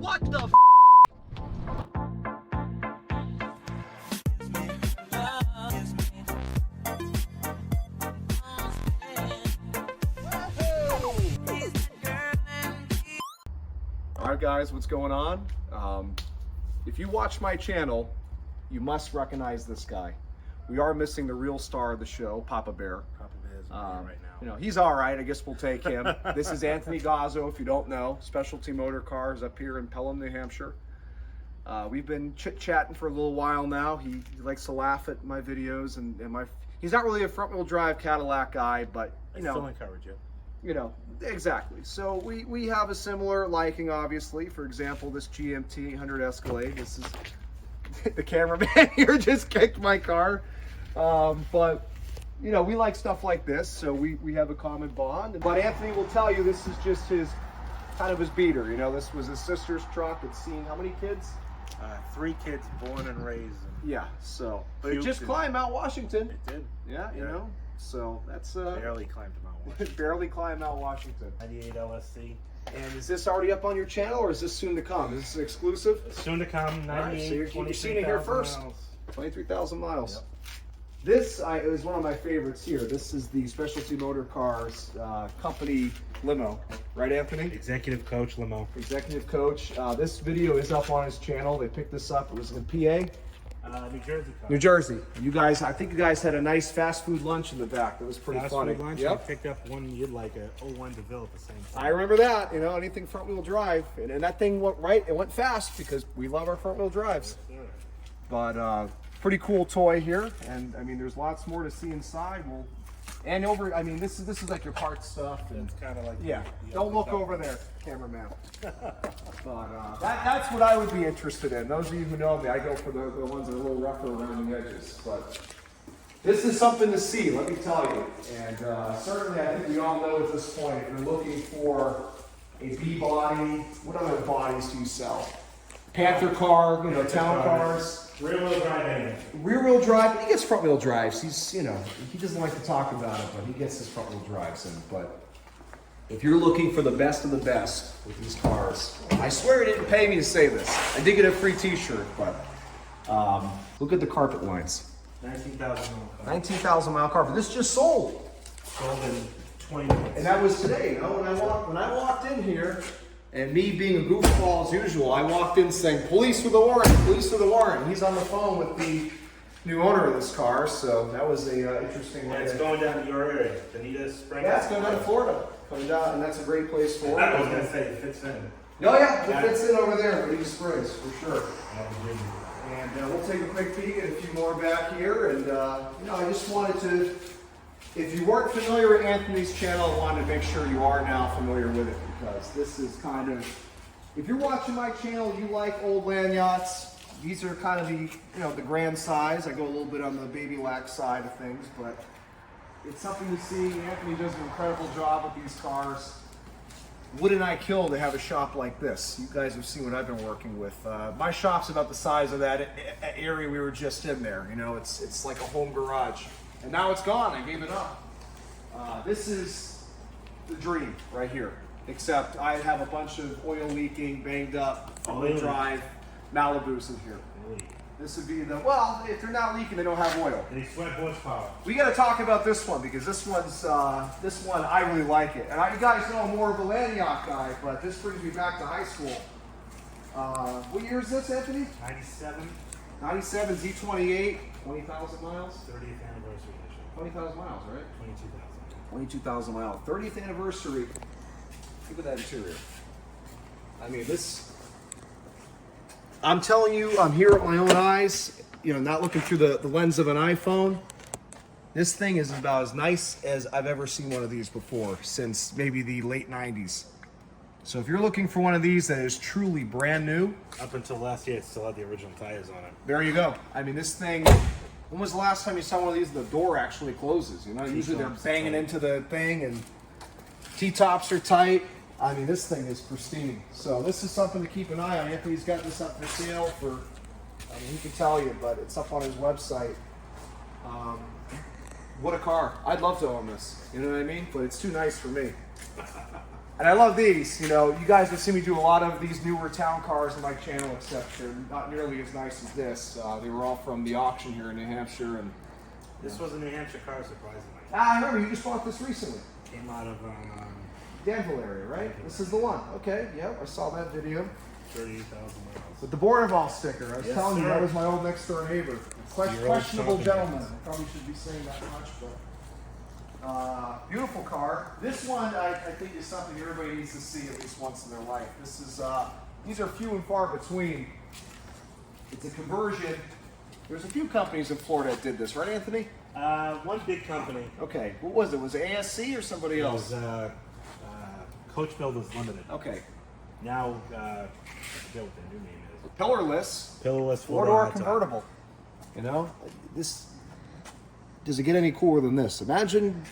What the f? Alright guys, what's going on? If you watch my channel, you must recognize this guy. We are missing the real star of the show, Papa Bear. Papa Bear's right now. You know, he's alright, I guess we'll take him. This is Anthony Gazzo, if you don't know, Specialty Motorcars up here in Pelham, New Hampshire. We've been chit-chatting for a little while now. He likes to laugh at my videos, and he's not really a front-wheel drive Cadillac guy, but you know. Still encourage you. You know, exactly. So we have a similar liking, obviously. For example, this GMT 800 Escalade. This is the cameraman here just kicked my car. But you know, we like stuff like this, so we have a common bond. But Anthony will tell you this is just his kind of his beater. You know, this was his sister's truck. It's seen how many kids? 3 kids born and raised. Yeah. So, but it just climbed Mount Washington. It did. Yeah, you know. So that's barely climbed Mount Washington. barely climbed Mount Washington. 98 LSC. And is this already up on your channel, or is this soon to come? Is this exclusive? Soon to come. 98. Right, so you're seeing it here first. 23,000 miles. Yep. This is one of my favorites here. This is the Specialty Motorcars company limo, right, Anthony? Executive Coach limo. Executive Coach. This video is up on his channel. They picked this up. It was in PA. New Jersey. New Jersey. You guys, I think you guys had a nice fast food lunch in the back. That was pretty funny. Food lunch. Yep. I picked up one you'd like, a 01 DeVille at the same time. I remember that. You know, anything front wheel drive, and that thing went right. It went fast because we love our front wheel drives. Yes, sir. But pretty cool toy here, and I mean, there's lots more to see inside. And over, I mean, this is like your parts stuff. And It's kind of like yeah, the don't look over there, cameraman. But that's what I would be interested in. Those of you who know me, I go for the ones that are a little rougher around the edges. But this is something to see, let me tell you. And certainly, I think we all know at this point, if you're looking for a B body, what other bodies do you sell? Panther car, you know, town cars. Rear-wheel drive engine. Rear-wheel drive, but he gets front-wheel drives. He's, you know, he doesn't like to talk about it, but he gets his front-wheel drives in. But if you're looking for the best of the best with these cars, I swear he didn't pay me to say this. I did get a free T-shirt, but look at the carpet lines. 19,000 mile car. 19,000 mile carpet. This just sold, Sold in 20 minutes. and that was today. You know, when I walked in here. And me being a goofball as usual, I walked in saying, police with a warrant, police with a warrant. He's on the phone with the new owner of this car, so that was a interesting way. And it's going down to your area. Bonita Springs. Yeah, it's going down to Florida. Coming down, and that's a great place for it. I was going to say, it fits in. Oh yeah, it fits in over there, Bonita Springs, for sure. Yeah, And we'll take a quick peek at a few more back here. And you know, I just wanted to, if you weren't familiar with Anthony's channel, I wanted to make sure you are now familiar with it. Because this is kind of, if you're watching my channel, you like old land yachts. These are kind of the, you know, the grand size. I go a little bit on the baby lax side of things, but it's something to see. Anthony does an incredible job with these cars. Wouldn't I kill to have a shop like this? You guys have seen what I've been working with. My shop's about the size of that area we were just in there. You know, it's like a home garage, and now it's gone. I gave it up. This is the dream right here. Except I have a bunch of oil leaking, banged up, front-wheel drive Malibus in here. This would be the, well, if they're not leaking, they don't have oil. They sweat horsepower. We got to talk about this one because this one, I really like it. And you guys know I'm more of a land yacht guy, but this brings me back to high school. What year is this, Anthony? 97. 97 Z28, 20,000 miles? 30th anniversary edition. 20,000 miles, right? 22,000. 22,000 miles. 30th anniversary. Look at that interior. I mean, this, I'm telling you, I'm here with my own eyes, you know, not looking through the lens of an iPhone. This thing is about as nice as I've ever seen one of these before, since maybe the late 90s. So if you're looking for one of these that is truly brand new. Up until last year, it still had the original tires on it. There you go. I mean, this thing, when was the last time you saw one of these, the door actually closes? You know, usually they're banging into the thing and T-tops are tight. I mean, this thing is pristine. So this is something to keep an eye on. Anthony's got this up for sale for, I mean, he can tell you, but it's up on his website. What a car. I'd love to own this. You know what I mean? But it's too nice for me. And I love these. You know, you guys have seen me do a lot of these newer town cars on my channel, except they're not nearly as nice as this. They were all from the auction here in New Hampshire. And This was a New Hampshire car, surprisingly. I remember you just bought this recently. Came out of Danville area, right? This is the one. Okay, yep, I saw that video. 38,000 miles. With the Bourneval sticker. I was Yes, telling you, sir. that was my old next door neighbor. Your old Questionable shopping gentleman. list. I probably should be saying that much, but beautiful car. This one I think is something everybody needs to see at least once in their life. This is these are few and far between. It's a conversion. There's a few companies in Florida that did this, right, Anthony? One big company. Okay, what was it? Was it ASC or somebody It else? was Coach Builders Limited. Okay, Now, I forget what their new name is. pillarless. Pillarless Four-door convertible. You know, this does it get any cooler than this? Imagine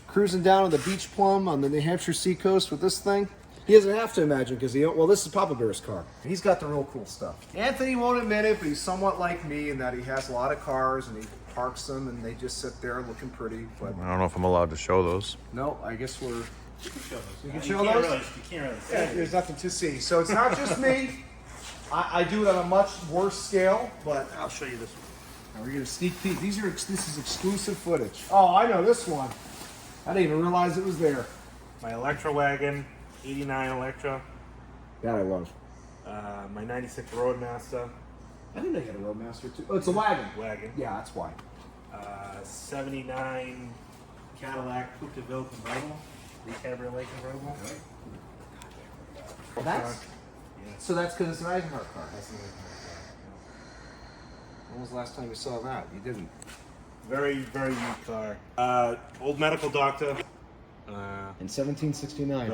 cruising down on the beach plum on the New Hampshire seacoast with this thing. He doesn't have to imagine because this is Papa Bear's car. He's got the real cool stuff. Anthony won't admit it, but he's somewhat like me in that he has a lot of cars and he parks them and they just sit there looking pretty. But I don't know if I'm allowed to show those. no, I guess we're. You can show those. You can You show can't those? really- you can't really see Yeah, it. there's nothing to see. So it's not just me. I do it on a much worse scale, but I'll show you this one. now we're gonna sneak peek. This is exclusive footage. Oh, I know this one. I didn't even realize it was there. My Electra wagon, 89 Electra. That I love. My 96 Roadmaster I didn't know you had a Roadmaster too. Oh, it's a wagon. wagon. Yeah, that's why. 79 Cadillac Coupe de Ville convertible. The Cabriolet convertible. That's Yeah. so that's because it's an Eisenhower car. That's the When was the last time you saw that? You didn't. very, very neat car. Old medical doctor. In 1769.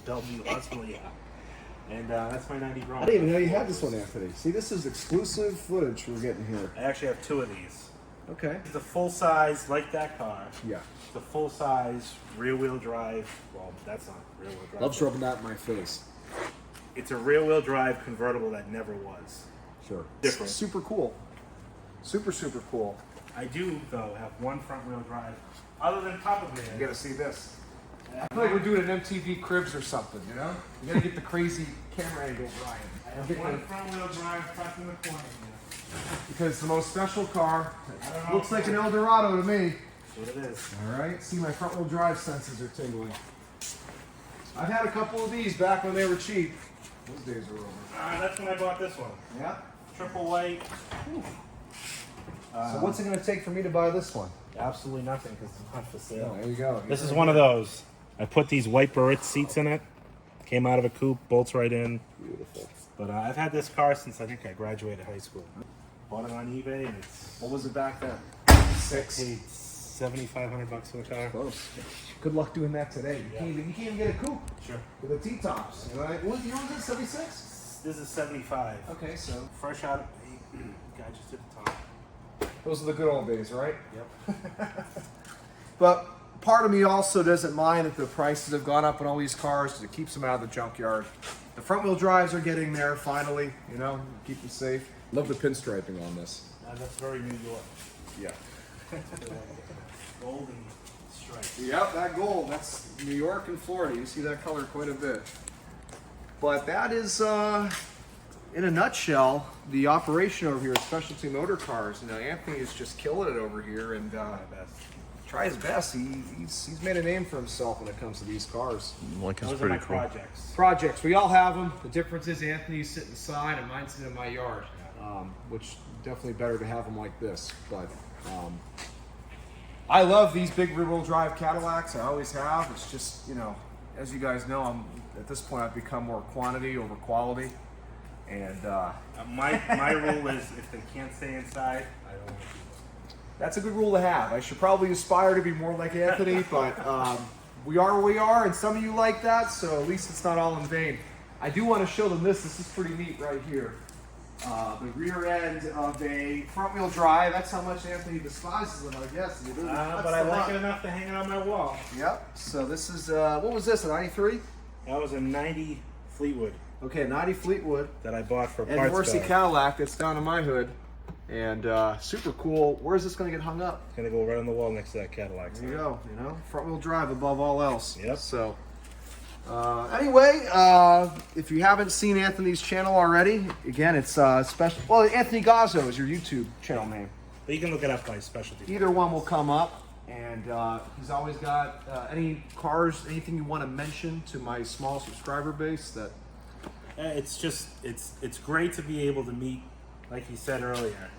Bellevue Hospital, yeah. And that's my 90 Bronco. I didn't even know you had this one, Anthony. See, this is exclusive footage we're getting here. I actually have two of these. Okay. It's a full size, like that car. Yeah. It's a full size rear wheel drive. Well, that's not rear wheel drive. Loves rubbing that in my face. It's a rear wheel drive convertible that never was. Sure. Different. Super cool. Super cool. I do, though, have one front wheel drive. Other than Papa Bear. You gotta see this. I feel like we're doing an MTV Cribs or something, you know? You gotta get the crazy camera angle, Brian. I have one front wheel drive tucked in the corner here. Because it's the most special car. I don't know. Looks like an Eldorado to me. That's what it is. All right, see my front wheel drive senses are tingling. I've had a couple of these back when they were cheap. Those days are over. That's when I bought this one. Yeah? Triple white. So what's it gonna take for me to buy this one? Absolutely nothing because it's not for Oh, sale. there you go. This is one of those. I put these white Barrett seats in it. Came out of a coupe, bolts right in. Beautiful. But I've had this car since I think I graduated high school. Bought it on eBay and it's What was it back then? 6. paid $7,500 for the car. Close. Good luck doing that today. You, Yeah. can't even get a coupe Sure. with the T-tops. You know, what year was it? 76? This is 75. Okay, so Fresh out of paint. Guy just did the top. those are the good old days, right? Yep. But part of me also doesn't mind that the prices have gone up on all these cars because it keeps them out of the junkyard. The front wheel drives are getting there finally, you know, keep them safe. Love the pinstriping on this. That's very New York. Yeah. Golden stripes. Yep, that gold. That's New York and Florida. You see that color quite a bit. But that is, in a nutshell, the operation over here at Specialty Motorcars. You know, Anthony is just killing it over here and My best. try his best. He's made a name for himself when it comes to these cars. Lincoln's Those are my pretty cool. projects. Projects, we all have them. The difference is Anthony's sitting inside and mine's sitting in my yard, which definitely better to have them like this. But I love these big rear-wheel drive Cadillacs. I always have. It's just, you know, as you guys know, at this point I've become more quantity over quality. And My rule is if they can't stay inside, I don't want to keep them. that's a good rule to have. I should probably aspire to be more like Anthony, but we are where we are, and some of you like that, so at least it's not all in vain. I do want to show them this. This is pretty neat right here. The rear end of a front-wheel drive. That's how much Anthony despises them, I guess. But I like it enough to hang it on my wall. Yep. So this is, what was this, a 93? That was a 90 Fleetwood Okay, 90 Fleetwood. that I bought for And parts Morrissey guy. Cadillac that's down in my hood. And super cool. Where's this going to get hung up? It's gonna go right on the wall next to that Cadillac. There you go, you know, front wheel drive above all else. Yep. So Anyway, if you haven't seen Anthony's channel already, again, it's special. Well, Anthony Gazzo is your YouTube channel name. But you can look it up by specialty. Either one will come up, and he's always got any cars, anything you want to mention to my small subscriber base. That It's just it's great to be able to meet, like you said earlier.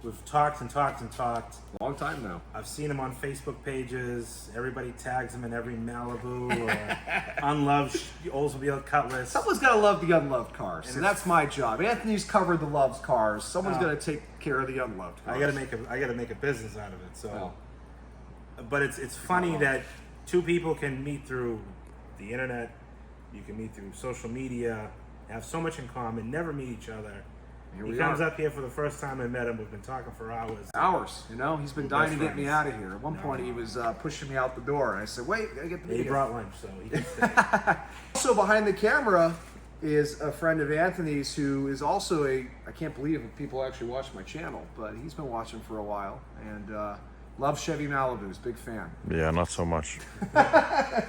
We've talked and talked and talked. long time now. I've seen him on Facebook pages. Everybody tags him in every Malibu or unloved Oldsmobile Cutlass. Someone's got to love the unloved cars, and that's my job. Anthony's covered the loved cars. Someone's got to take care of the unloved cars. I gotta make a business out of it. So, but it's funny that two people can meet through the internet. You can meet through social media, have so much in common, never meet each other. He comes up here for the first time I met him. We've been talking for hours. You know, he's been dying to get me out of here. At one point, he was pushing me out the door, and I said, "Wait, I gotta get the video." He brought lunch, so he can stay. Also, behind the camera is a friend of Anthony's who is also I can't believe people actually watch my channel, but he's been watching for a while and loves Chevy Malibus. Big fan. Yeah, not so much.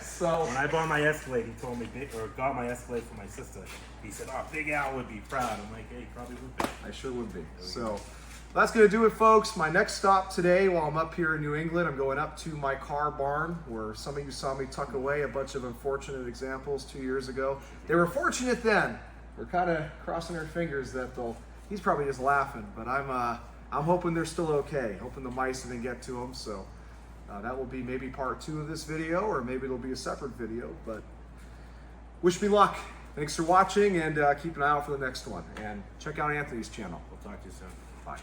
So When I bought my Escalade, he told me, or got my Escalade for my sister. He said, "Oh, Big Al would be proud." I'm like, "Hey, he probably would be." I sure would be. So that's going to do it, folks. My next stop today, while I'm up here in New England, I'm going up to my car barn where some of you saw me tuck away a bunch of unfortunate examples 2 years ago. They were fortunate then. We're kind of crossing our fingers that he's probably just laughing, but I'm hoping they're still okay. Hoping the mice didn't get to them. So that will be maybe part 2 of this video, or maybe it'll be a separate video. But wish me luck. Thanks for watching, and keep an eye out for the next one. And check out Anthony's channel. We'll talk to you soon. Bye.